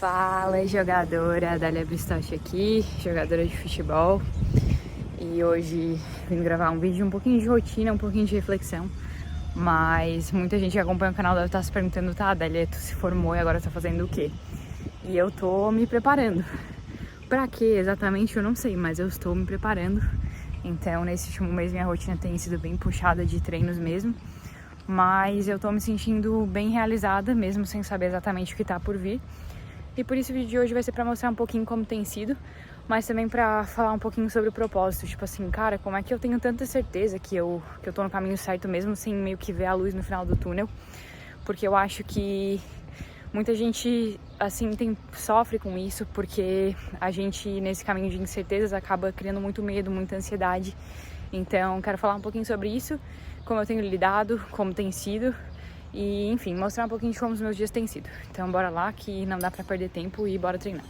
Fala, jogadora, Dália Bristoche aqui, jogadora de futebol. E hoje vim gravar um vídeo um pouquinho de rotina, um pouquinho de reflexão. Mas muita gente que acompanha o canal deve estar se perguntando, tá, Dália, tu se formou e agora tá fazendo o quê? E eu tô me preparando. Pra quê exatamente eu não sei, mas eu estou me preparando. Então nesse último mês minha rotina tem sido bem puxada de treinos mesmo. Mas eu tô me sentindo bem realizada, mesmo sem saber exatamente o que tá por vir. E por isso o vídeo de hoje vai ser pra mostrar um pouquinho como tem sido, mas também pra falar um pouquinho sobre o propósito. Tipo assim, cara, como é que eu tenho tanta certeza que eu tô no caminho certo mesmo sem meio que ver a luz no final do túnel? Porque eu acho que muita gente, assim, sofre com isso, porque a gente, nesse caminho de incertezas, acaba criando muito medo, muita ansiedade. Então, quero falar um pouquinho sobre isso, como eu tenho lidado, como tem sido. E, enfim, mostrar um pouquinho de como os meus dias têm sido. Então, bora lá que não dá pra perder tempo e bora treinar.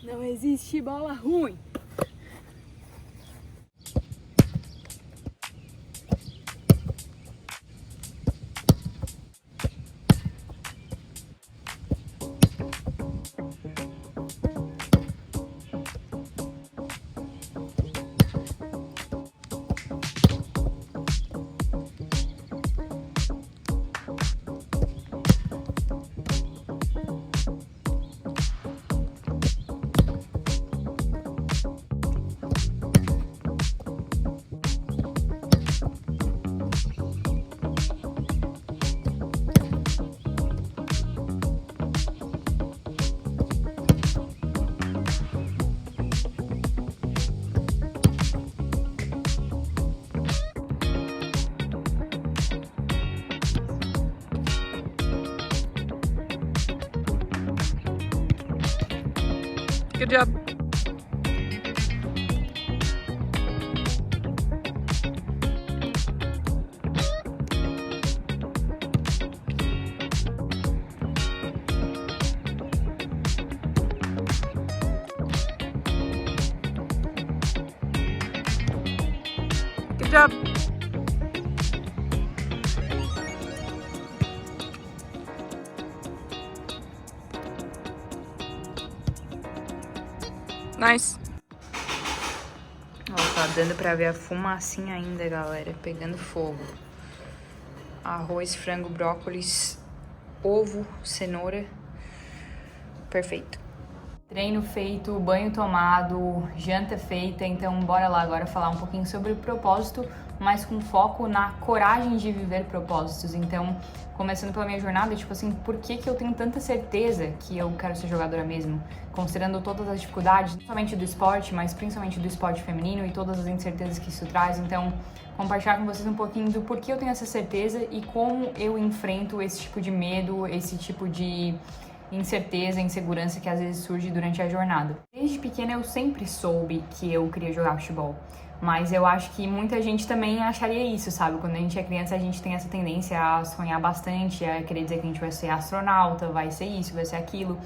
Não existe bola ruim. Good job. Good job. Nice. Ó, tá dando pra ver a fumacinha ainda, galera, pegando fogo. Arroz, frango, brócolis, ovo, cenoura. Perfeito. Treino feito, banho tomado, janta feita, então bora lá agora falar um pouquinho sobre o propósito, mas com foco na coragem de viver propósitos. Então, começando pela minha jornada, tipo assim, por que eu tenho tanta certeza que eu quero ser jogadora mesmo? Considerando todas as dificuldades, não somente do esporte, mas principalmente do esporte feminino e todas as incertezas que isso traz. Então, compartilhar com vocês um pouquinho do porquê eu tenho essa certeza e como eu enfrento esse tipo de medo, esse tipo de incerteza, insegurança que às vezes surge durante a jornada. Desde pequena eu sempre soube que eu queria jogar futebol, mas eu acho que muita gente também acharia isso, sabe? Quando a gente é criança a gente tem essa tendência a sonhar bastante, a querer dizer que a gente vai ser astronauta, vai ser isso, vai ser aquilo.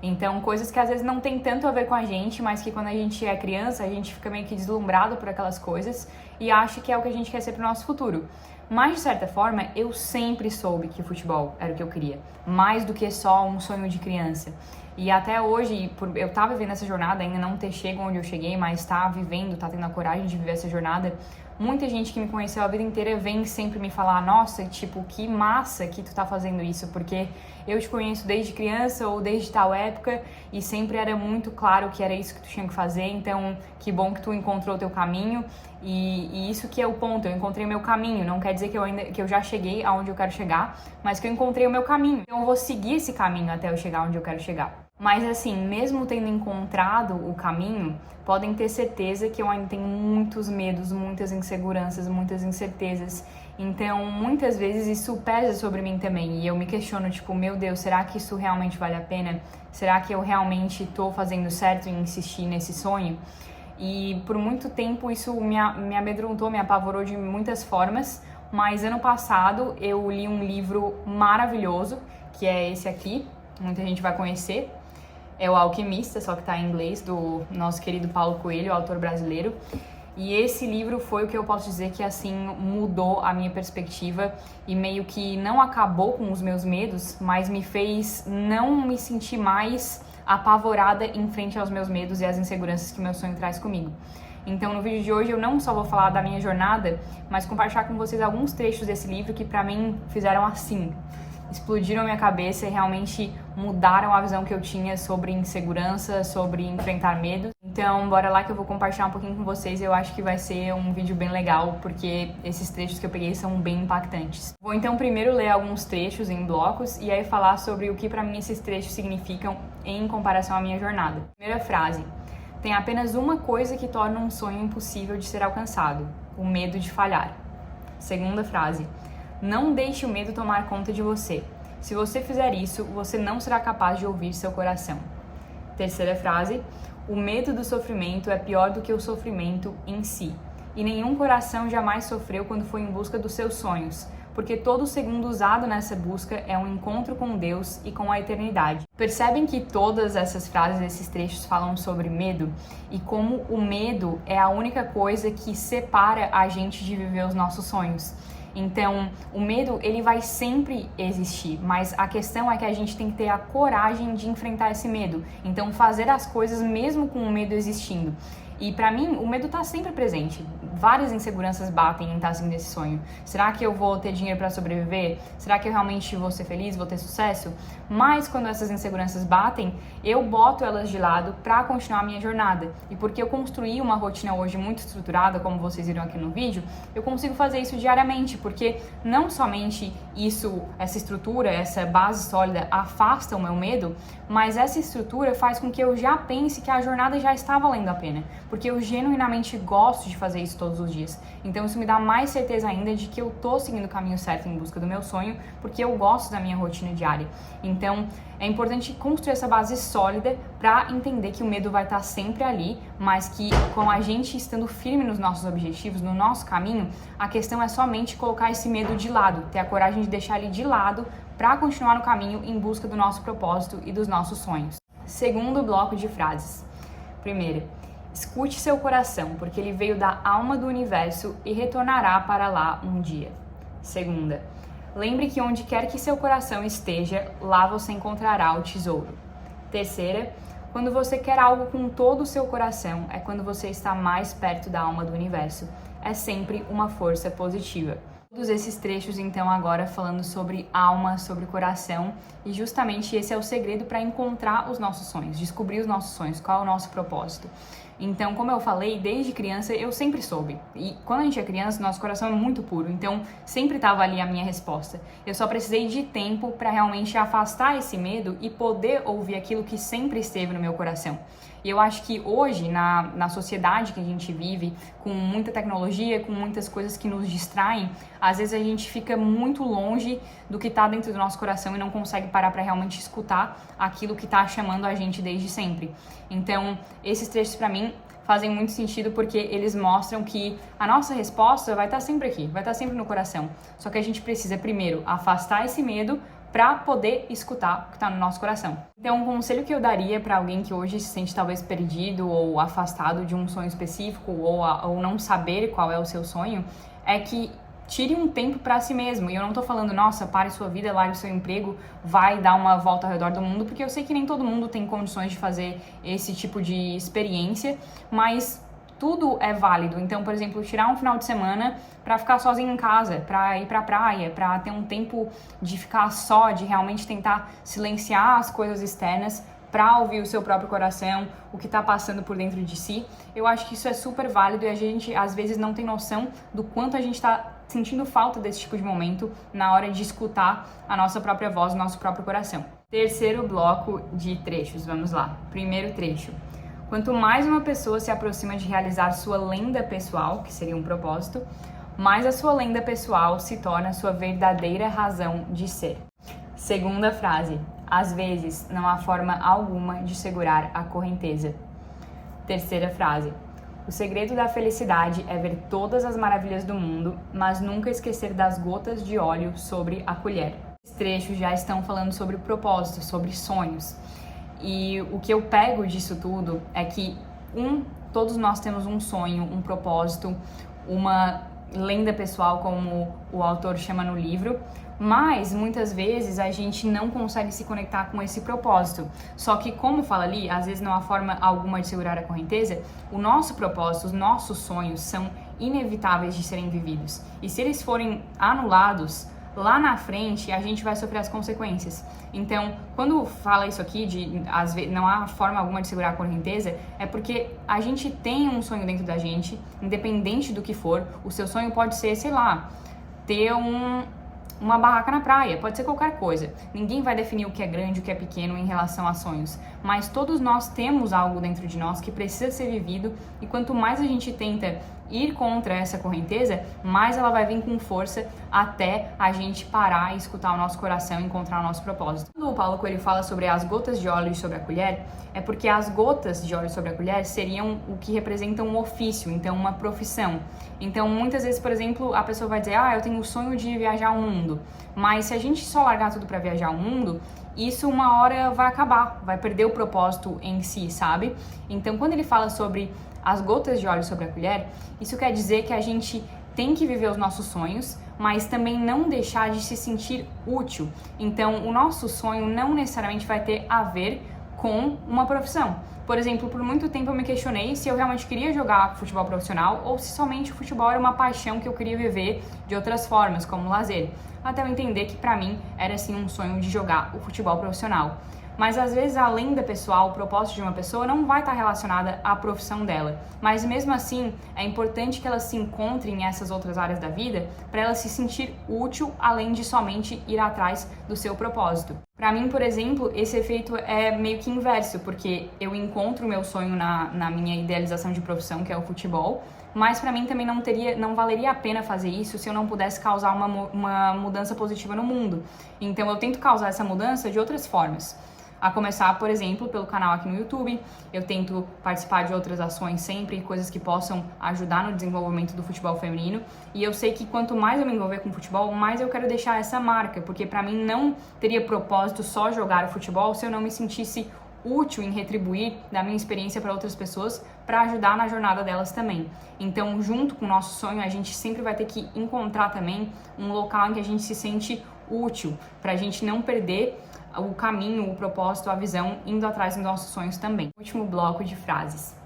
Então, coisas que às vezes não tem tanto a ver com a gente, mas que quando a gente é criança, a gente fica meio que deslumbrado por aquelas coisas e acha que é o que a gente quer ser pro nosso futuro. Mas, de certa forma, eu sempre soube que o futebol era o que eu queria, mais do que só um sonho de criança. E até hoje, eu tá vivendo essa jornada, ainda não ter chego onde eu cheguei, mas tá vivendo, tá tendo a coragem de viver essa jornada. Muita gente que me conheceu a vida inteira vem sempre me falar, nossa, tipo, que massa que tu tá fazendo isso, porque eu te conheço desde criança ou desde tal época e sempre era muito claro que era isso que tu tinha que fazer, então que bom que tu encontrou o teu caminho e isso que é o ponto, eu encontrei o meu caminho, não quer dizer que eu já cheguei aonde eu quero chegar, mas que eu encontrei o meu caminho, então eu vou seguir esse caminho até eu chegar onde eu quero chegar. Mas assim, mesmo tendo encontrado o caminho, podem ter certeza que eu ainda tenho muitos medos, muitas inseguranças, muitas incertezas. Então, muitas vezes isso pesa sobre mim também. E eu me questiono, tipo, meu Deus, será que isso realmente vale a pena? Será que eu realmente tô fazendo certo em insistir nesse sonho? E por muito tempo isso me amedrontou, me apavorou de muitas formas. Mas ano passado eu li um livro maravilhoso, que é esse aqui, muita gente vai conhecer. É O Alquimista, só que tá em inglês, do nosso querido Paulo Coelho, autor brasileiro. E esse livro foi o que eu posso dizer que, assim, mudou a minha perspectiva e meio que não acabou com os meus medos, mas me fez não me sentir mais apavorada em frente aos meus medos e às inseguranças que meu sonho traz comigo. Então, no vídeo de hoje, eu não só vou falar da minha jornada, mas compartilhar com vocês alguns trechos desse livro que, pra mim, fizeram assim, explodiram a minha cabeça e realmente mudaram a visão que eu tinha sobre insegurança, sobre enfrentar medo. Então, bora lá que eu vou compartilhar um pouquinho com vocês. Eu acho que vai ser um vídeo bem legal, porque esses trechos que eu peguei são bem impactantes. Vou então primeiro ler alguns trechos em blocos e aí falar sobre o que pra mim esses trechos significam em comparação à minha jornada. Primeira frase: tem apenas uma coisa que torna um sonho impossível de ser alcançado: o medo de falhar. Segunda frase: não deixe o medo tomar conta de você. Se você fizer isso, você não será capaz de ouvir seu coração. Terceira frase: o medo do sofrimento é pior do que o sofrimento em si. E nenhum coração jamais sofreu quando foi em busca dos seus sonhos, porque todo segundo usado nessa busca é um encontro com Deus e com a eternidade. Percebem que todas essas frases, esses trechos falam sobre medo e como o medo é a única coisa que separa a gente de viver os nossos sonhos. Então, o medo, ele vai sempre existir, mas a questão é que a gente tem que ter a coragem de enfrentar esse medo. Então, fazer as coisas mesmo com o medo existindo. E pra mim, o medo tá sempre presente. Várias inseguranças batem em estar seguindo esse sonho. Será que eu vou ter dinheiro pra sobreviver? Será que eu realmente vou ser feliz, vou ter sucesso? Mas quando essas inseguranças batem, eu boto elas de lado pra continuar a minha jornada. E porque eu construí uma rotina hoje muito estruturada, como vocês viram aqui no vídeo, eu consigo fazer isso diariamente, porque não somente isso, essa estrutura, essa base sólida afasta o meu medo, mas essa estrutura faz com que eu já pense que a jornada já está valendo a pena. Porque eu genuinamente gosto de fazer isso todos os dias. Então isso me dá mais certeza ainda de que eu tô seguindo o caminho certo em busca do meu sonho, porque eu gosto da minha rotina diária. Então é importante construir essa base sólida para entender que o medo vai estar sempre ali, mas que com a gente estando firme nos nossos objetivos, no nosso caminho, a questão é somente colocar esse medo de lado, ter a coragem de deixar ele de lado para continuar no caminho em busca do nosso propósito e dos nossos sonhos. Segundo bloco de frases. Primeira, escute seu coração, porque ele veio da alma do universo e retornará para lá um dia. Segunda, lembre que onde quer que seu coração esteja, lá você encontrará o tesouro. Terceira, quando você quer algo com todo o seu coração, é quando você está mais perto da alma do universo. É sempre uma força positiva. Todos esses trechos, então, agora falando sobre alma, sobre coração, e justamente esse é o segredo para encontrar os nossos sonhos, descobrir os nossos sonhos, qual é o nosso propósito. Então, como eu falei, desde criança eu sempre soube. E quando a gente é criança, nosso coração é muito puro, então sempre estava ali a minha resposta. Eu só precisei de tempo para realmente afastar esse medo e poder ouvir aquilo que sempre esteve no meu coração. E eu acho que hoje, na sociedade que a gente vive, com muita tecnologia, com muitas coisas que nos distraem, às vezes a gente fica muito longe do que está dentro do nosso coração e não consegue parar para realmente escutar aquilo que está chamando a gente desde sempre. Então, esses trechos para mim fazem muito sentido porque eles mostram que a nossa resposta vai estar sempre aqui, vai estar sempre no coração. Só que a gente precisa primeiro afastar esse medo para poder escutar o que está no nosso coração. Então, um conselho que eu daria para alguém que hoje se sente talvez perdido ou afastado de um sonho específico ou não saber qual é o seu sonho, é que tire um tempo para si mesmo. E eu não tô falando, nossa, pare sua vida, largue o seu emprego, vai dar uma volta ao redor do mundo, porque eu sei que nem todo mundo tem condições de fazer esse tipo de experiência, mas tudo é válido. Então, por exemplo, tirar um final de semana para ficar sozinho em casa, para ir pra praia, para ter um tempo de ficar só, de realmente tentar silenciar as coisas externas para ouvir o seu próprio coração, o que está passando por dentro de si. Eu acho que isso é super válido e a gente às vezes não tem noção do quanto a gente está sentindo falta desse tipo de momento na hora de escutar a nossa própria voz, o nosso próprio coração. Terceiro bloco de trechos, vamos lá. Primeiro trecho. Quanto mais uma pessoa se aproxima de realizar sua lenda pessoal, que seria um propósito, mais a sua lenda pessoal se torna sua verdadeira razão de ser. Segunda frase. Às vezes, não há forma alguma de segurar a correnteza. Terceira frase. O segredo da felicidade é ver todas as maravilhas do mundo, mas nunca esquecer das gotas de óleo sobre a colher. Os trechos já estão falando sobre o propósito, sobre sonhos. E o que eu pego disso tudo é que, todos nós temos um sonho, um propósito, uma lenda pessoal, como o autor chama no livro, mas muitas vezes a gente não consegue se conectar com esse propósito. Só que, como fala ali, às vezes não há forma alguma de segurar a correnteza, o nosso propósito, os nossos sonhos são inevitáveis de serem vividos. E se eles forem anulados, lá na frente a gente vai sofrer as consequências. Então, quando fala isso aqui de às vezes não há forma alguma de segurar a correnteza, é porque a gente tem um sonho dentro da gente, independente do que for. O seu sonho pode ser, sei lá, ter uma barraca na praia, pode ser qualquer coisa. Ninguém vai definir o que é grande, o que é pequeno em relação a sonhos, mas todos nós temos algo dentro de nós que precisa ser vivido, e quanto mais a gente tenta ir contra essa correnteza, mais ela vai vir com força até a gente parar e escutar o nosso coração e encontrar o nosso propósito. Quando o Paulo Coelho fala sobre as gotas de óleo sobre a colher, é porque as gotas de óleo sobre a colher seriam o que representam um ofício, então uma profissão. Então, muitas vezes, por exemplo, a pessoa vai dizer, eu tenho o sonho de viajar ao mundo, mas se a gente só largar tudo para viajar ao mundo, isso uma hora vai acabar, vai perder o propósito em si, sabe? Então, quando ele fala sobre as gotas de óleo sobre a colher, isso quer dizer que a gente tem que viver os nossos sonhos, mas também não deixar de se sentir útil. Então, o nosso sonho não necessariamente vai ter a ver com uma profissão. Por exemplo, por muito tempo eu me questionei se eu realmente queria jogar futebol profissional ou se somente o futebol era uma paixão que eu queria viver de outras formas, como lazer. Até eu entender que pra mim era sim um sonho de jogar o futebol profissional. Mas às vezes a lenda pessoal, o propósito de uma pessoa não vai estar relacionada à profissão dela. Mas mesmo assim, é importante que ela se encontre em essas outras áreas da vida para ela se sentir útil, além de somente ir atrás do seu propósito. Para mim, por exemplo, esse efeito é meio que inverso, porque eu encontro o meu sonho na minha idealização de profissão, que é o futebol, mas para mim também não valeria a pena fazer isso se eu não pudesse causar uma mudança positiva no mundo. Então eu tento causar essa mudança de outras formas. A começar, por exemplo, pelo canal aqui no YouTube. Eu tento participar de outras ações sempre, coisas que possam ajudar no desenvolvimento do futebol feminino. E eu sei que quanto mais eu me envolver com futebol, mais eu quero deixar essa marca, porque pra mim não teria propósito só jogar o futebol se eu não me sentisse útil em retribuir da minha experiência para outras pessoas, para ajudar na jornada delas também. Então, junto com o nosso sonho, a gente sempre vai ter que encontrar também um local em que a gente se sente útil, pra gente não perder o caminho, o propósito, a visão, indo atrás dos nossos sonhos também. Último bloco de frases.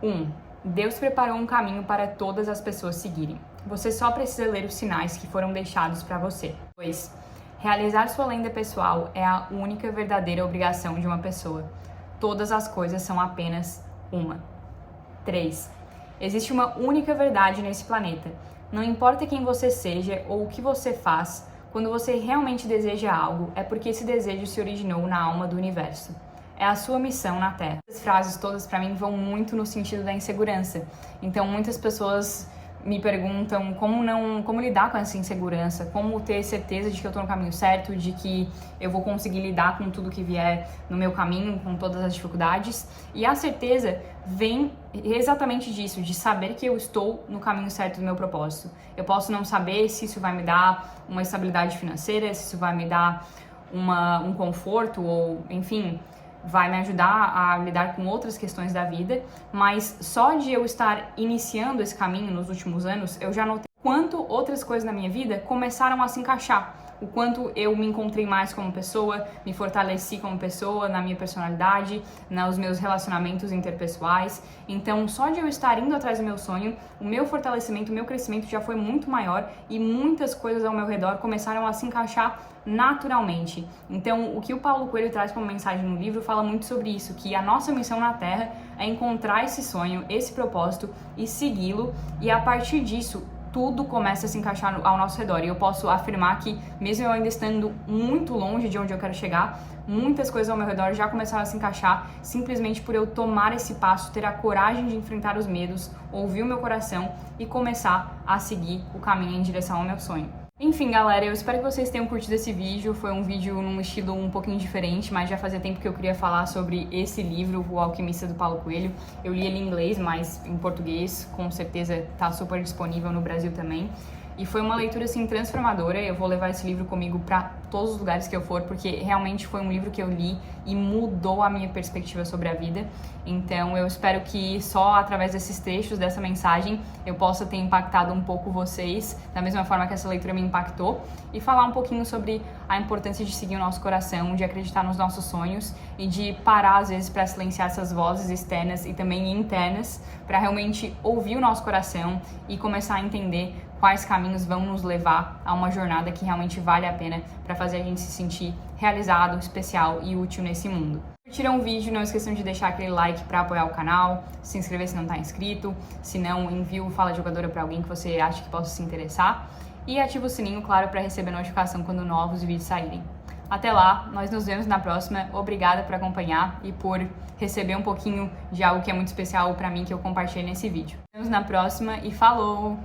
1. Deus preparou um caminho para todas as pessoas seguirem. Você só precisa ler os sinais que foram deixados para você. 2. Realizar sua lenda pessoal é a única verdadeira obrigação de uma pessoa. Todas as coisas são apenas uma. 3. Existe uma única verdade nesse planeta. Não importa quem você seja ou o que você faz, quando você realmente deseja algo, é porque esse desejo se originou na alma do universo. É a sua missão na Terra. As frases todas pra mim vão muito no sentido da insegurança. Então muitas pessoas me perguntam como lidar com essa insegurança, como ter certeza de que eu tô no caminho certo, de que eu vou conseguir lidar com tudo que vier no meu caminho, com todas as dificuldades. E a certeza vem exatamente disso, de saber que eu estou no caminho certo do meu propósito. Eu posso não saber se isso vai me dar uma estabilidade financeira, se isso vai me dar um conforto ou, enfim, vai me ajudar a lidar com outras questões da vida, mas só de eu estar iniciando esse caminho nos últimos anos, eu já notei quanto outras coisas na minha vida começaram a se encaixar, o quanto eu me encontrei mais como pessoa, me fortaleci como pessoa, na minha personalidade, nos meus relacionamentos interpessoais. Então, só de eu estar indo atrás do meu sonho, o meu fortalecimento, o meu crescimento já foi muito maior e muitas coisas ao meu redor começaram a se encaixar naturalmente. Então, o que o Paulo Coelho traz como mensagem no livro fala muito sobre isso, que a nossa missão na Terra é encontrar esse sonho, esse propósito e segui-lo, e a partir disso, tudo começa a se encaixar ao nosso redor. E eu posso afirmar que, mesmo eu ainda estando muito longe de onde eu quero chegar, muitas coisas ao meu redor já começaram a se encaixar simplesmente por eu tomar esse passo, ter a coragem de enfrentar os medos, ouvir o meu coração e começar a seguir o caminho em direção ao meu sonho. Enfim, galera, eu espero que vocês tenham curtido esse vídeo. Foi um vídeo num estilo um pouquinho diferente, mas já fazia tempo que eu queria falar sobre esse livro, O Alquimista, do Paulo Coelho. Eu li ele em inglês, mas em português com certeza tá super disponível no Brasil também. E foi uma leitura, assim, transformadora. Eu vou levar esse livro comigo pra todos os lugares que eu for, porque realmente foi um livro que eu li e mudou a minha perspectiva sobre a vida. Então, eu espero que só através desses trechos, dessa mensagem, eu possa ter impactado um pouco vocês, da mesma forma que essa leitura me impactou, e falar um pouquinho sobre a importância de seguir o nosso coração, de acreditar nos nossos sonhos e de parar, às vezes, para silenciar essas vozes externas e também internas, para realmente ouvir o nosso coração e começar a entender quais caminhos vão nos levar a uma jornada que realmente vale a pena para fazer a gente se sentir realizado, especial e útil nesse mundo. Se curtiram o vídeo, não esqueçam de deixar aquele like para apoiar o canal, se inscrever se não está inscrito, se não, envie o Fala Jogadora para alguém que você acha que possa se interessar e ativa o sininho, claro, para receber notificação quando novos vídeos saírem. Até lá, nós nos vemos na próxima. Obrigada por acompanhar e por receber um pouquinho de algo que é muito especial para mim que eu compartilhei nesse vídeo. vemos na próxima e falou!